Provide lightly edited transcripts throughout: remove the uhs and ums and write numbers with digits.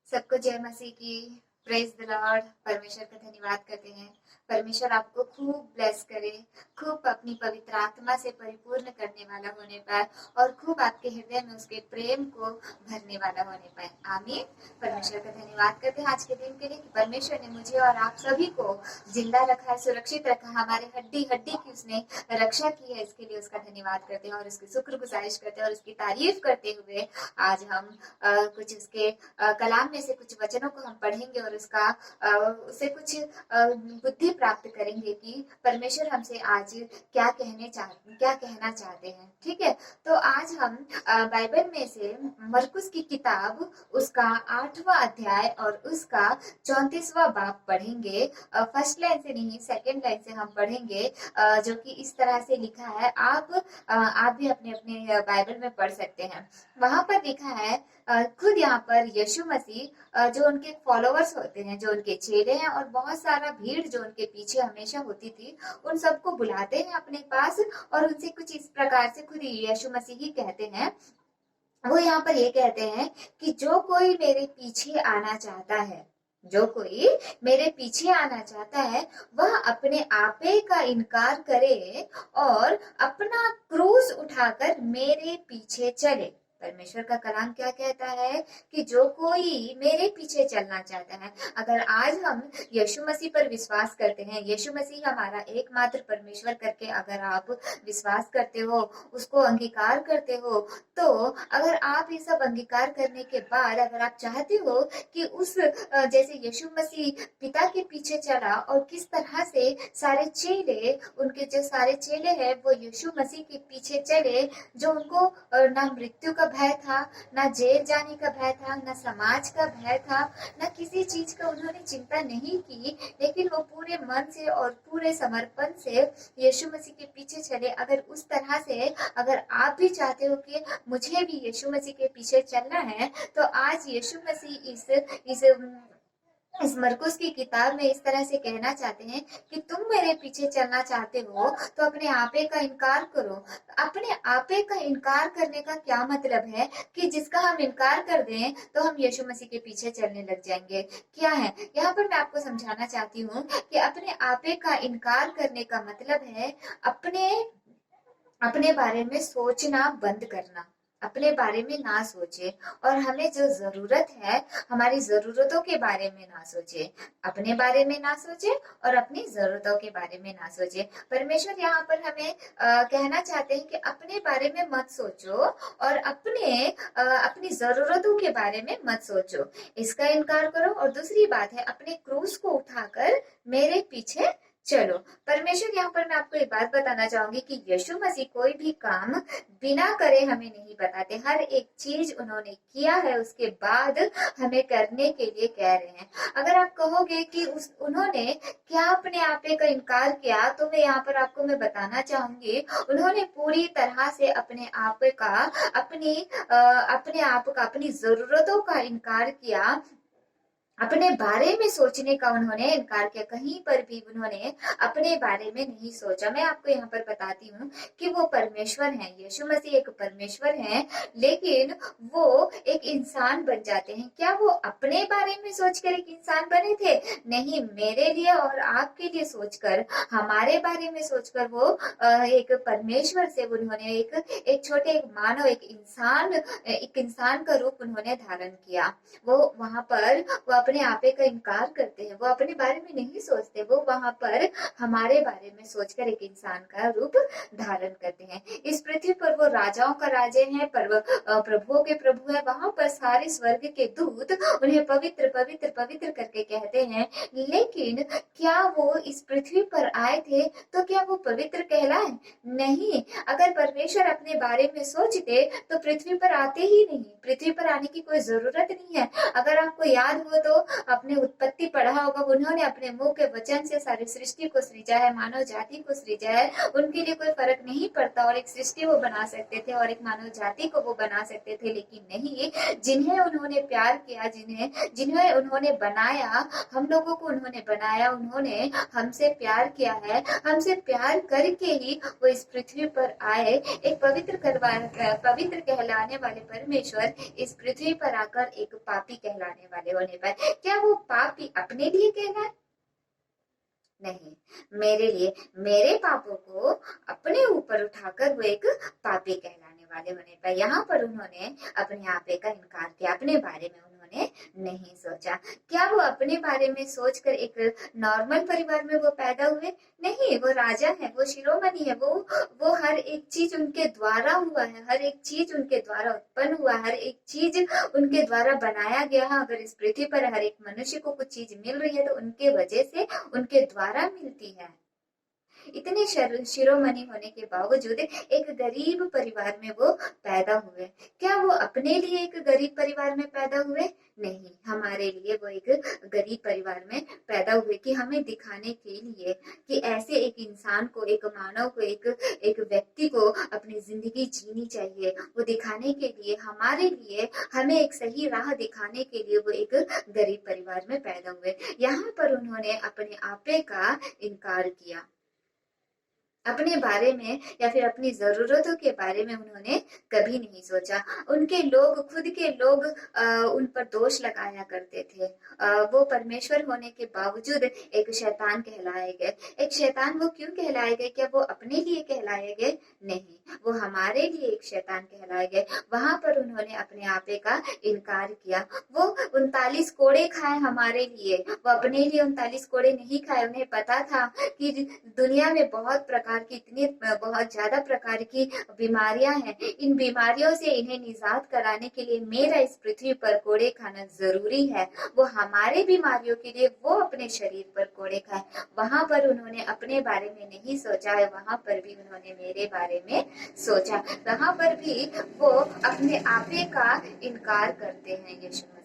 सबको जय मसीह की। Praise the Lord. परमेश्वर का धन्यवाद करते हैं। परमेश्वर आपको खूब ब्लेस करे, खूब अपनी पवित्र आत्मा से परिपूर्ण करने वाला होने पाए और खूब आपके हृदय में उसके प्रेम को भरने वाला होने पाए। आमीन। परमेश्वर का धन्यवाद करते हैं आज के दिन के लिए कि परमेश्वर ने मुझे और आप सभी को जिंदा रखा है, सुरक्षित रखा, हमारे हड्डी हड्डी की उसने रक्षा की है। इसके लिए उसका धन्यवाद करते हैं और उसकी शुक्रगुजारिश करते हैं और उसकी तारीफ करते हुए आज हम कुछ उसके कलाम में से कुछ वचनों को हम पढ़ेंगे और उससे कुछ बुद्धि प्राप्त करेंगे कि परमेश्वर हमसे आज क्या कहना चाहते हैं। ठीक है, तो आज हम बाइबल में से मरकुस की किताब उसका 8वां अध्याय और उसका 34वां बाब पढ़ेंगे। फर्स्ट लाइन से नहीं, सेकंड लाइन से हम पढ़ेंगे, जो कि इस तरह से लिखा है। आप भी अपने अपने बाइबल में पढ़ सकते हैं। वहां पर लिखा है, खुद यहाँ पर यीशु मसीह जो उनके फॉलोअर्स होते हैं, जो उनके चेले हैं और बहुत सारा भीड़ जो उनके पीछे हमेशा होती थी, उन सबको बुलाते हैं अपने पास और उनसे कुछ इस प्रकार से खुद यीशु मसीह ही कहते हैं। वो यहाँ पर ये कहते हैं कि जो कोई मेरे पीछे आना चाहता है, जो कोई मेरे पीछे आना चाहता है, वह अपने आपे का इनकार करे और अपना क्रूस उठाकर मेरे पीछे चले। परमेश्वर का कलाम क्या कहता है कि जो कोई मेरे पीछे चलना चाहता है, अगर आज हम यीशु मसीह पर विश्वास करते हैं, यीशु मसीह हमारा एकमात्र परमेश्वर करके अगर आप विश्वास करते हो, उसको अंगीकार करते हो, तो अगर आप ये सब अंगीकार करने के बाद अगर आप चाहते हो कि जैसे यीशु मसीह पिता के पीछे चला और किस तरह से सारे चेले, उनके जो सारे चेले हैं वो यीशु मसीह के पीछे चले, जो उनको ना मृत्यु का भय था, ना जेल जाने का भय था, ना समाज का भय था, ना किसी चीज का उन्होंने चिंता नहीं की, लेकिन वो पूरे मन से और पूरे समर्पण से यीशु मसीह के पीछे चले। अगर उस तरह से अगर आप भी चाहते हो कि मुझे भी यीशु मसीह के पीछे चलना है, तो आज यीशु मसीह इस मरकुस की किताब में इस तरह से कहना चाहते हैं कि तुम मेरे पीछे चलना चाहते हो तो अपने आपे का इनकार करो। अपने आपे का इनकार करने का क्या मतलब है कि जिसका हम इनकार कर दें तो हम यीशु मसीह के पीछे चलने लग जाएंगे। क्या है यहाँ पर मैं आपको समझाना चाहती हूँ कि अपने आपे का इनकार करने का मतलब है अपने अपने बारे में सोचना बंद करना, अपने बारे में ना सोचे और हमें जो जरूरत है हमारी जरूरतों के बारे में ना सोचे, अपने बारे में ना सोचे और अपनी जरूरतों के बारे में ना सोचे। परमेश्वर यहाँ पर हमें कहना चाहते हैं कि अपने बारे में मत सोचो और अपनी जरूरतों के बारे में मत सोचो, इसका इनकार करो। और दूसरी बात है, अपने क्रूस को उठाकर मेरे पीछे चलो। परमेश्वर यहाँ पर मैं आपको एक बात बताना चाहूंगी कि यीशु मसीह कोई भी काम बिना करे हमें नहीं बताते, हर एक चीज उन्होंने किया है, उसके बाद हमें करने के लिए कह रहे हैं। अगर आप कहोगे कि उन्होंने क्या अपने आपे का इनकार किया, तो मैं यहाँ पर आपको मैं बताना चाहूंगी, उन्होंने पूरी तरह से अपने आप का अपनी जरूरतों का इनकार किया, अपने बारे में सोचने का उन्होंने इनकार किया। कहीं पर भी उन्होंने अपने बारे में नहीं सोचा। मैं आपको यहाँ पर बताती हूँ कि वो परमेश्वर हैं, यीशु मसीह एक परमेश्वर हैं, लेकिन वो एक इंसान बन जाते हैं। क्या वो अपने बारे में सोचकर एक इंसान बने थे? नहीं, मेरे लिए और आपके लिए सोचकर, हमारे बारे में सोचकर वो एक परमेश्वर से उन्होंने एक छोटे एक मानव एक इंसान का रूप उन्होंने धारण किया। वो वहां पर वो अपने आपे का इनकार करते हैं, वो अपने बारे में नहीं सोचते, वो वहां पर हमारे बारे में सोचकर एक इंसान का रूप धारण करते हैं। इस पृथ्वी पर वो राजाओं का राजे हैं, प्रभुओं के प्रभु है। वहां पर सारे स्वर्ग के दूत उन्हें पवित्र पवित्र पवित्र करके कहते हैं, लेकिन क्या वो इस पृथ्वी पर आए थे तो क्या वो पवित्र कहलाए? नहीं। अगर परमेश्वर अपने बारे में सोचते तो पृथ्वी पर आते ही नहीं, पृथ्वी पर आने की कोई जरूरत नहीं है। अगर आपको याद हो तो अपने उत्पत्ति पढ़ा होगा, उन्होंने अपने मुंह के वचन से सारी सृष्टि को सृजा है, मानव जाति को सृजा है। उनके लिए कोई फर्क नहीं पड़ता, और एक सृष्टि वो बना सकते थे और एक मानव जाति को वो बना सकते थे, लेकिन नहीं, जिन्हें उन्होंने प्यार किया, जिन्हें जिन्हें उन्होंने बनाया, हम लोगों को उन्होंने बनाया, उन्होंने हमसे प्यार किया है, हमसे प्यार करके ही वो इस पृथ्वी पर आए। एक पवित्र कहलाने वाले परमेश्वर इस पृथ्वी पर आकर एक पापी कहलाने वाले होने पर, क्या वो पापी अपने लिए कहलाए? नहीं, मेरे लिए, मेरे पापों को अपने ऊपर उठाकर वो एक पापी कहलाने वाले होने पर, यहाँ पर उन्होंने अपने आपे का इनकार किया, अपने बारे में उन्होंने नहीं सोचा। क्या वो अपने बारे में सोचकर एक नॉर्मल परिवार में वो पैदा हुए? नहीं, वो राजा है, वो शिरोमणि है, वो हर एक चीज उनके द्वारा हुआ है, हर एक चीज उनके द्वारा उत्पन्न हुआ, हर एक चीज उनके द्वारा बनाया गया है। अगर इस पृथ्वी पर हर एक मनुष्य को कुछ चीज मिल रही है तो उनके वजह से, उनके द्वारा मिलती है। इतने शिरोमणि होने के बावजूद एक गरीब परिवार में वो पैदा हुए। क्या वो अपने लिए एक गरीब परिवार में पैदा हुए? नहीं, हमारे लिए वो एक गरीब परिवार में पैदा हुए कि हमें दिखाने के लिए कि ऐसे एक इंसान को, एक मानव को, एक व्यक्ति को अपनी जिंदगी जीनी चाहिए। वो दिखाने के लिए, हमारे लिए, हमें एक सही राह दिखाने के लिए वो एक गरीब परिवार में पैदा हुए। यहाँ पर उन्होंने अपने आपे का इनकार किया, अपने बारे में या फिर अपनी जरूरतों के बारे में उन्होंने कभी नहीं सोचा। उनके लोग, खुद के लोग उन पर दोष लगाया करते थे। वो परमेश्वर होने के बावजूद एक शैतान कहलाए गए। एक शैतान वो क्यों कहलाए गए? क्या वो अपने लिए कहलाए गए? नहीं, वो हमारे लिए एक शैतान कहलाए गए। वहां पर उन्होंने अपने आपे का इनकार किया। वो 39 कोड़े खाए हमारे लिए, वो अपने लिए 39 कोड़े नहीं खाए। उन्हें पता था कि दुनिया में बहुत प्रकार की, इतनी बहुत ज्यादा प्रकार की बीमारियां हैं। इन बीमारियों से इन्हें निजात कराने के लिए मेरा इस पृथ्वी पर कोड़े खाना जरूरी है। वो हमारे बीमारियों के लिए वो अपने शरीर पर कोड़े खाए। वहां पर उन्होंने अपने बारे में नहीं सोचा है, वहां पर भी उन्होंने मेरे बारे में सोचा। वहां पर भी वो अपने आपे का इनकार करते हैं यीशु मसीह।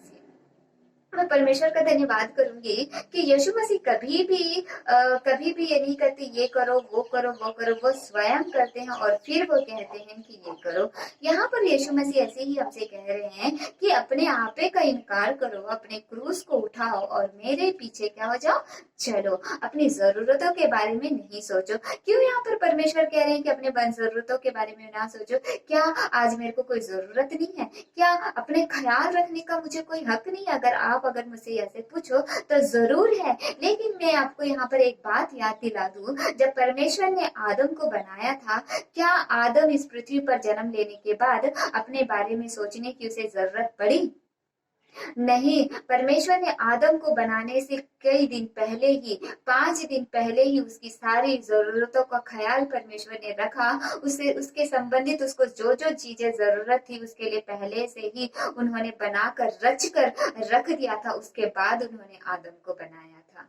मैं परमेश्वर का धन्यवाद करूंगी कि यीशु मसीह कभी भी ये नहीं करते ये करो वो करो वो करो, वो स्वयं करते हैं और फिर वो कहते हैं कि ये करो। यहाँ पर यीशु मसीह ऐसे ही हमसे कह रहे हैं कि अपने आपे का इनकार करो, अपने क्रूस को उठाओ और मेरे पीछे क्या हो जाओ, चलो। अपनी जरूरतों के बारे में नहीं सोचो। क्यों यहाँ पर परमेश्वर कह रहे हैं कि अपने जरूरतों के बारे में ना सोचो? क्या आज मेरे को कोई जरूरत नहीं है? क्या अपने ख्याल रखने का मुझे कोई हक नहीं? अगर मुझसे ऐसे पूछो तो जरूर है, लेकिन मैं आपको यहाँ पर एक बात याद दिला दूं। जब परमेश्वर ने आदम को बनाया था, क्या आदम इस पृथ्वी पर जन्म लेने के बाद अपने बारे में सोचने की उसे जरूरत पड़ी? नहीं, परमेश्वर ने आदम को बनाने से कई दिन पहले ही, 5 दिन पहले ही उसकी सारी जरूरतों का ख्याल परमेश्वर ने रखा। उसे, उसके संबंधित उसको जो जो चीजें जरूरत थी उसके लिए पहले से ही उन्होंने बनाकर, रच कर रख दिया था। उसके बाद उन्होंने आदम को बनाया था।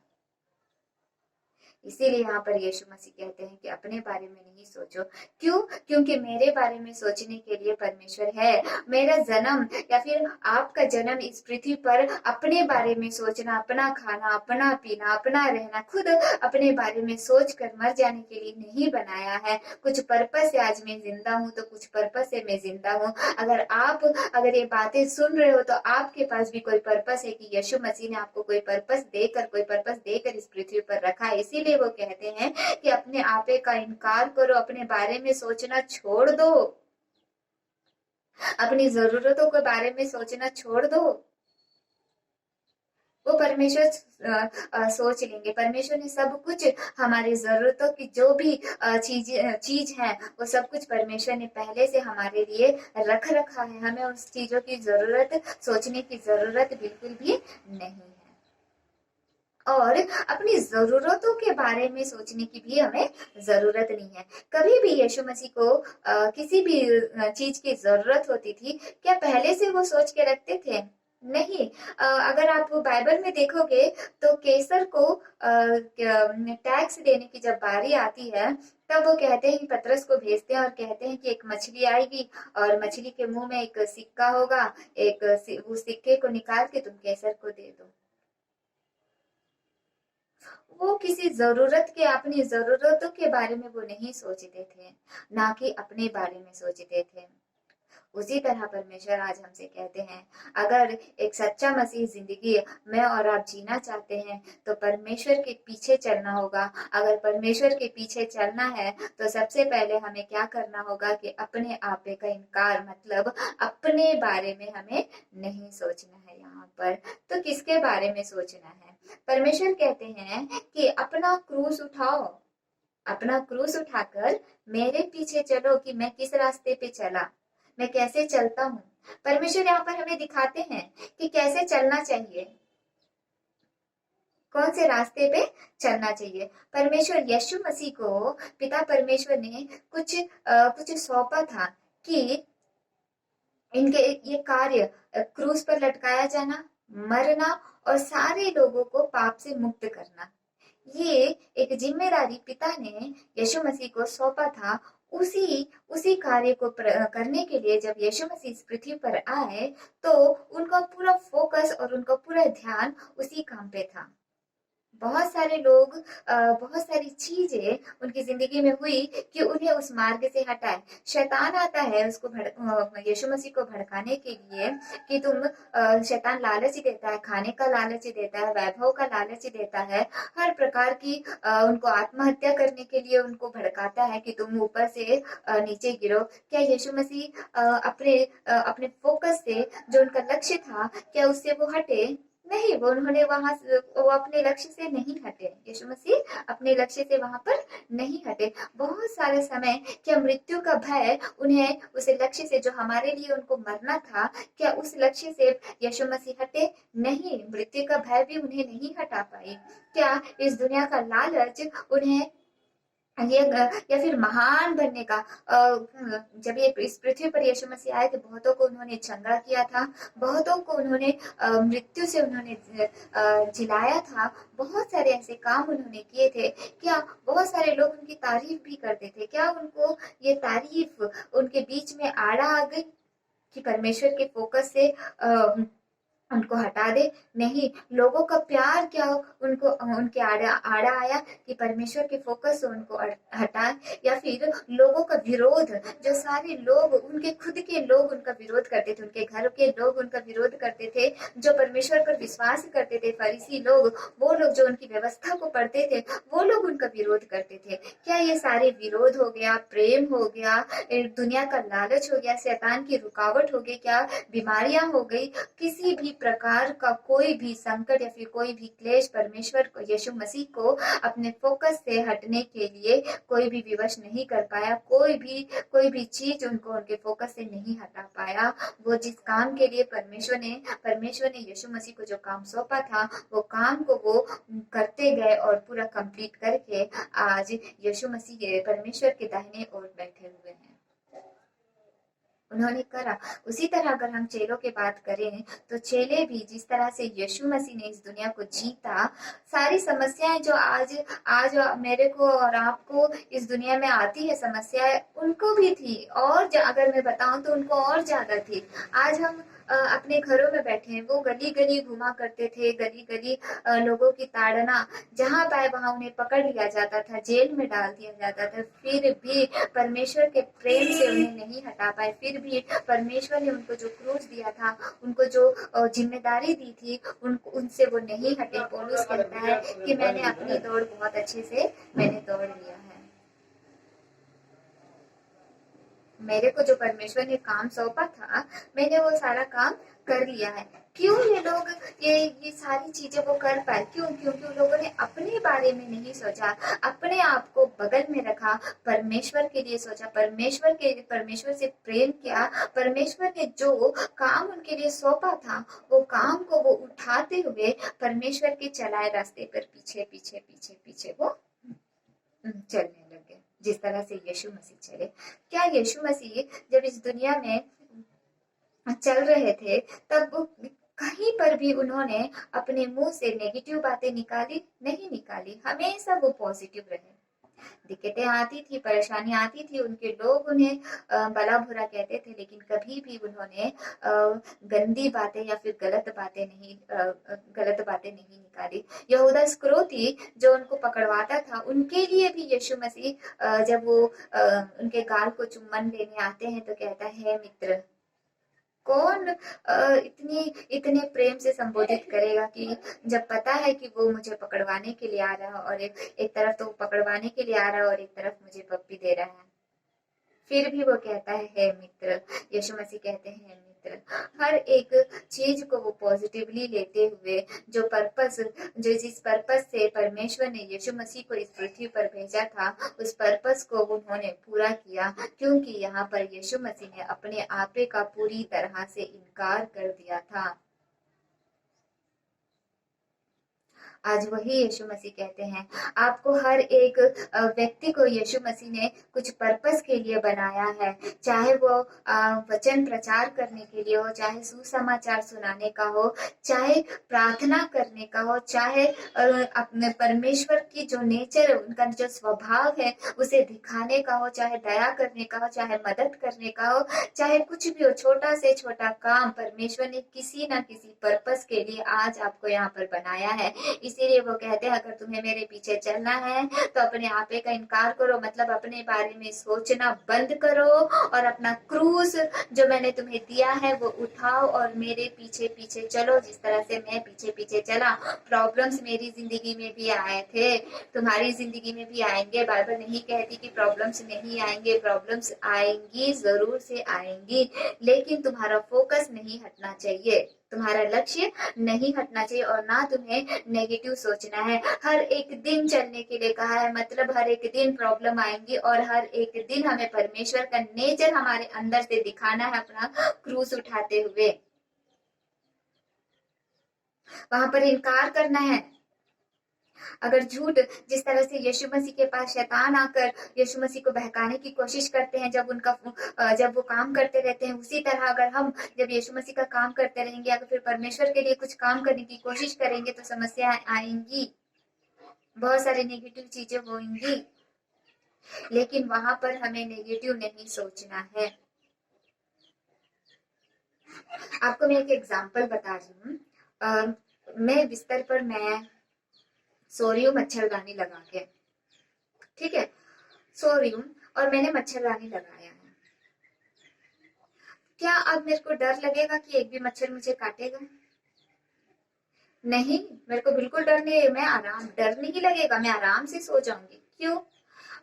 इसीलिए यहाँ पर यीशु मसीह कहते हैं कि अपने बारे में नहीं सोचो। क्यों? क्योंकि मेरे बारे में सोचने के लिए परमेश्वर है। मेरा जन्म या फिर आपका जन्म इस पृथ्वी पर अपने बारे में सोचना, अपना खाना, अपना पीना, अपना रहना, खुद अपने बारे में सोच कर मर जाने के लिए नहीं बनाया है। कुछ पर्पस से आज मैं जिंदा हूँ, तो कुछ पर्पस से मैं जिंदा हूँ। अगर ये बातें सुन रहे हो तो आपके पास भी कोई पर्पस है कि यीशु मसीह ने आपको कोई पर्पस देकर इस पृथ्वी पर रखा है। इसीलिए वो कहते हैं कि अपने आपे का इनकार करो, अपने बारे में सोचना छोड़ दो, अपनी जरूरतों के बारे में सोचना छोड़ दो। वो परमेश्वर सोच लेंगे। परमेश्वर ने सब कुछ, हमारी जरूरतों की जो भी चीज है, वो सब कुछ परमेश्वर ने पहले से हमारे लिए रख रखा है। हमें उस चीजों की जरूरत, सोचने की जरूरत बिल्कुल भी नहीं है। और अपनी जरूरतों के बारे में सोचने की भी हमें जरूरत नहीं है। कभी भी यीशु मसीह को किसी भी चीज की जरूरत होती थी, क्या पहले से वो सोच के रखते थे? नहीं। अगर आप बाइबल में देखोगे तो कैसर को टैक्स देने की जब बारी आती है, तब वो कहते हैं, पतरस को भेजते हैं और कहते हैं कि एक मछली आएगी और मछली के मुंह में एक सिक्का होगा, उस सिक्के को निकाल के तुम कैसर को दे दो। वो किसी जरूरत के, अपनी जरूरतों के बारे में वो नहीं सोचते थे, ना कि अपने बारे में सोचते थे। उसी तरह परमेश्वर आज हमसे कहते हैं, अगर एक सच्चा मसीह जिंदगी मैं और आप जीना चाहते हैं तो परमेश्वर के पीछे चलना होगा। अगर परमेश्वर के पीछे चलना है तो सबसे पहले हमें क्या करना होगा कि अपने आपे का इनकार, मतलब अपने बारे में हमें नहीं सोचना है। यहाँ पर तो किसके बारे में सोचना है? परमेश्वर कहते हैं कि अपना क्रूस उठाओ, अपना क्रूस उठाकर मेरे पीछे चलो। कि मैं किस रास्ते पे चला, मैं कैसे चलता हूँ। परमेश्वर यहाँ पर हमें दिखाते हैं कि कैसे चलना चाहिए, कौन से रास्ते पे चलना चाहिए। परमेश्वर यीशु मसीह को पिता परमेश्वर ने कुछ सौंपा था कि इनके ये कार्य, क्रूस पर लटकाया जाना, मरना और सारे लोगों को पाप से मुक्त करना, ये एक जिम्मेदारी पिता ने यीशु मसीह को सौंपा था। उसी उसी कार्य को करने के लिए जब यीशु मसीह इस पृथ्वी पर आए तो उनका पूरा फोकस और उनका पूरा ध्यान उसी काम पे था। बहुत सारे लोग, बहुत सारी चीजें उनकी जिंदगी में हुई कि उन्हें उस मार्ग से हटाए। शैतान आता है उसको यीशु मसीह को भड़काने के लिए कि शैतान लालच देता है, खाने का लालच देता है, वैभव का लालच देता है, हर प्रकार की उनको आत्महत्या करने के लिए उनको भड़काता है कि तुम ऊपर से नीचे गिरो। क्या यीशु मसीह अपने फोकस से, जो उनका लक्ष्य था, क्या उससे वो हटे? नहीं, वो अपने लक्ष्य से नहीं हटे। यीशु मसीह अपने लक्ष्य से वहां पर नहीं हटे। बहुत सारे समय क्या मृत्यु का भय उन्हें उस लक्ष्य से, जो हमारे लिए उनको मरना था, क्या उस लक्ष्य से यीशु मसीह हटे? नहीं, मृत्यु का भय भी उन्हें नहीं हटा पाई। क्या इस दुनिया का लालच उन्हें ये या फिर महान बनने का, जब ये इस पृथ्वी पर यीशु मसीह आए थे, बहुतों को उन्होंने चंगा किया था, बहुतों को उन्होंने मृत्यु से उन्होंने जिलाया था, बहुत सारे ऐसे काम उन्होंने किए थे। क्या बहुत सारे लोग उनकी तारीफ भी करते थे? क्या उनको ये तारीफ उनके बीच में आड़ा आ गई कि परमेश्वर के फोकस से उनको हटा दे? नहीं, लोगों का प्यार क्या उनको उनके आड़ा आया कि परमेश्वर के फोकस से उनको हटाए? या फिर लोगों का विरोध, जो सारे लोग, उनके खुद के लोग उनका विरोध करते थे, उनके घर के लोग उनका विरोध करते थे, जो परमेश्वर पर विश्वास करते थे, फरीसी लोग, वो लोग जो उनकी व्यवस्था को पढ़ते थे, वो लोग उनका विरोध करते थे। क्या ये सारे विरोध हो गया, प्रेम हो गया, दुनिया का लालच हो गया, शैतान की रुकावट हो गई, क्या बीमारियां हो गई, किसी भी प्रकार का कोई भी संकट या फिर कोई भी क्लेश परमेश्वर को, यीशु मसीह को अपने फोकस से हटने के लिए कोई भी विवश नहीं कर पाया। कोई भी चीज उनको उनके फोकस से नहीं हटा पाया। वो जिस काम के लिए परमेश्वर ने यीशु मसीह को जो काम सौंपा था, वो काम को वो करते गए और पूरा कंप्लीट करके आज यीशु मसीह परमेश्वर के दाहिने ओर बैठे हुए हैं। उन्होंने करा। उसी तरह अगर हम चेलों की बात करें तो चेले भी जिस तरह से यीशु मसीह ने इस दुनिया को जीता, सारी समस्याएं जो आज आज मेरे को और आपको इस दुनिया में आती है समस्याएं, उनको भी थी, और अगर मैं बताऊं तो उनको और ज्यादा थी। आज हम अपने घरों में बैठे हैं, वो गली गली घुमा करते थे, गली गली लोगों की ताड़ना, जहां पाए वहां उन्हें पकड़ लिया जाता था, जेल में डाल दिया जाता था, फिर भी परमेश्वर के प्रेम से उन्हें नहीं हटा पाए। फिर भी परमेश्वर ने उनको जो क्रूस दिया था, उनको जो जिम्मेदारी दी थी, उनसे वो नहीं हटे। पौलुस कहता है कि मैंने अपनी दौड़ बहुत अच्छे से दौड़ लिया है। मेरे को जो परमेश्वर ने काम सौंपा था, मैंने वो सारा काम कर लिया है। क्यों ये लोग ये सारी चीजें वो कर पाए? क्योंकि उन लोगों ने अपने बारे में नहीं सोचा, अपने आप को बगल में रखा, परमेश्वर के लिए सोचा, परमेश्वर से प्रेम किया। परमेश्वर ने जो काम उनके लिए सौंपा था, वो काम को वो उठाते हुए परमेश्वर के चलाए रास्ते पर पीछे पीछे पीछे पीछे वो चलने लगे, जिस तरह से यीशु मसीह चले। क्या यीशु मसीह जब इस दुनिया में चल रहे थे, तब कहीं पर भी उन्होंने अपने मुंह से नेगेटिव बातें निकाली? नहीं निकाली, हमेशा वो पॉजिटिव रहे। दिक्कतें आती थी, परेशानी आती थी, उनके लोग उन्हें भला बुरा कहते थे, लेकिन कभी भी उन्होंने गंदी बातें या फिर गलत बातें नहीं निकाली। यहूदा इस्करियोती जो उनको पकड़वाता था, उनके लिए भी यीशु मसीह जब वो उनके गाल को चुम्बन लेने आते हैं तो कहता है मित्र। कौन इतने प्रेम से संबोधित करेगा कि जब पता है कि वो मुझे पकड़वाने के लिए आ रहा है, और एक तरफ तो पकड़वाने के लिए आ रहा है और एक तरफ मुझे पप्पी दे रहा है, फिर भी वो कहता है मित्र। यीशु मसीह कहते हैं मित्र। हर एक चीज को वो पॉजिटिवली लेते हुए जो जिस पर्पस से परमेश्वर ने यीशु मसीह को इस पृथ्वी पर भेजा था, उस पर्पस को उन्होंने पूरा किया, क्योंकि यहाँ पर यीशु मसीह ने अपने आपे का पूरी तरह से इनकार कर दिया था। आज वही यीशु मसीह कहते हैं, आपको हर एक व्यक्ति को यीशु मसीह ने कुछ पर्पस के लिए बनाया है, चाहे वो वचन प्रचार करने के लिए हो, चाहे सुसमाचार सुनाने का हो, चाहे प्रार्थना करने का हो, चाहे अपने परमेश्वर की जो नेचर है, उनका जो स्वभाव है उसे दिखाने का हो, चाहे दया करने का हो, चाहे मदद करने का हो, चाहे कुछ भी हो, छोटा से छोटा काम परमेश्वर ने किसी ना किसी पर्पस के लिए आज आपको यहाँ पर बनाया है। इसीलिए वो कहते हैं, अगर तुम्हें मेरे पीछे चलना है तो अपने आपे का इनकार करो, मतलब अपने बारे में सोचना बंद करो और अपना क्रूस जो मैंने तुम्हें दिया है वो उठाओ और मेरे पीछे पीछे चलो, जिस तरह से मैं पीछे पीछे चला। प्रॉब्लम्स मेरी जिंदगी में भी आए थे, तुम्हारी जिंदगी में भी आएंगे। बाइबल नहीं कहती कि प्रॉब्लम्स नहीं आएंगे, प्रॉब्लम्स आएंगी, जरूर से आएंगी, लेकिन तुम्हारा फोकस नहीं हटना चाहिए, तुम्हारा लक्ष्य नहीं हटना चाहिए, और ना तुम्हें नेगेटिव सोचना है। हर एक दिन चलने के लिए कहा है, मतलब हर एक दिन प्रॉब्लम आएंगी और हर एक दिन हमें परमेश्वर का नेचर हमारे अंदर से दिखाना है, अपना क्रूस उठाते हुए वहां पर इनकार करना है। अगर झूठ, जिस तरह से यीशु मसीह के पास शैतान आकर यीशु मसीह को बहकाने की कोशिश करते हैं, जब वो काम करते रहते हैं, उसी तरह अगर हम जब यीशु मसीह का काम करते रहेंगे, अगर फिर परमेश्वर के लिए कुछ काम करने की कोशिश करेंगे तो समस्याएं आएंगी, बहुत सारी नेगेटिव चीजें होंगी, लेकिन वहां पर हमें नेगेटिव नहीं सोचना है। आपको मैं एक एग्जाम्पल बता रही हूँ। मैं बिस्तर पर सो रही हूँ मच्छरदानी लगा के, ठीक है, सो रही हूँ और मैंने मच्छरदानी लगाया है। क्या अब मेरे को डर लगेगा कि एक भी मच्छर मुझे काटेगा? नहीं, मेरे को बिल्कुल डर नहीं है, डर नहीं लगेगा, मैं आराम से सो जाऊंगी। क्यों?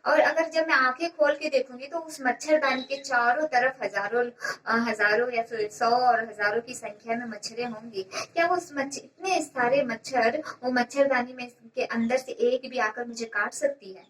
और अगर जब मैं आंखें खोल के देखूंगी तो उस मच्छरदानी के चारों तरफ हजारों या फिर 100 और हजारों की संख्या में मच्छरें होंगी। क्या वो इतने सारे मच्छर वो मच्छरदानी में के अंदर से एक भी आकर मुझे काट सकती है?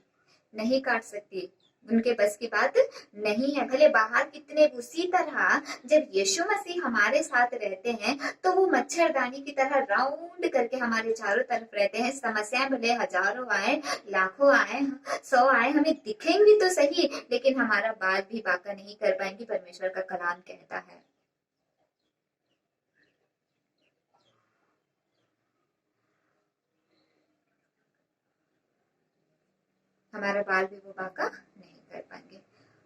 नहीं काट सकती, उनके बस की बात नहीं है। भले बाहर कितने, उसी तरह जब यीशु मसीह हमारे साथ रहते हैं तो वो मच्छरदानी की तरह राउंड करके हमारे चारों तरफ रहते हैं। समस्याएं भले हजारों आए, लाखों आए, 100 आए, हमें दिखेंगी तो सही, लेकिन हमारा बाल भी बाका नहीं कर पाएंगी, परमेश्वर का कलाम कहता है। हमारा बाल भी वो बाका नहीं कर पाएंगे।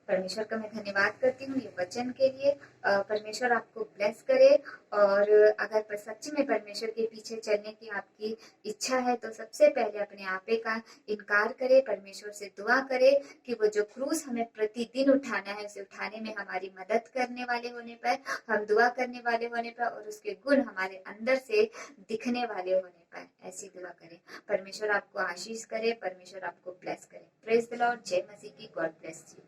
परमेश्वर का मैं धन्यवाद करती हूँ ये वचन के लिए। परमेश्वर आपको ब्लेस करे, और अगर सच्ची में परमेश्वर के पीछे चलने की आपकी इच्छा है तो सबसे पहले अपने आपे का इनकार करे, परमेश्वर से दुआ करे कि वो जो क्रूस हमें प्रतिदिन उठाना है उसे उठाने में हमारी मदद करने वाले होने पर, हम दुआ करने वाले होने पर, और उसके गुण हमारे अंदर से दिखने वाले होने पर ऐसी दुआ करें। परमेश्वर आपको आशीष करे, परमेश्वर आपको ब्लेस करे। Praise the Lord. जय मसीह की। God bless you.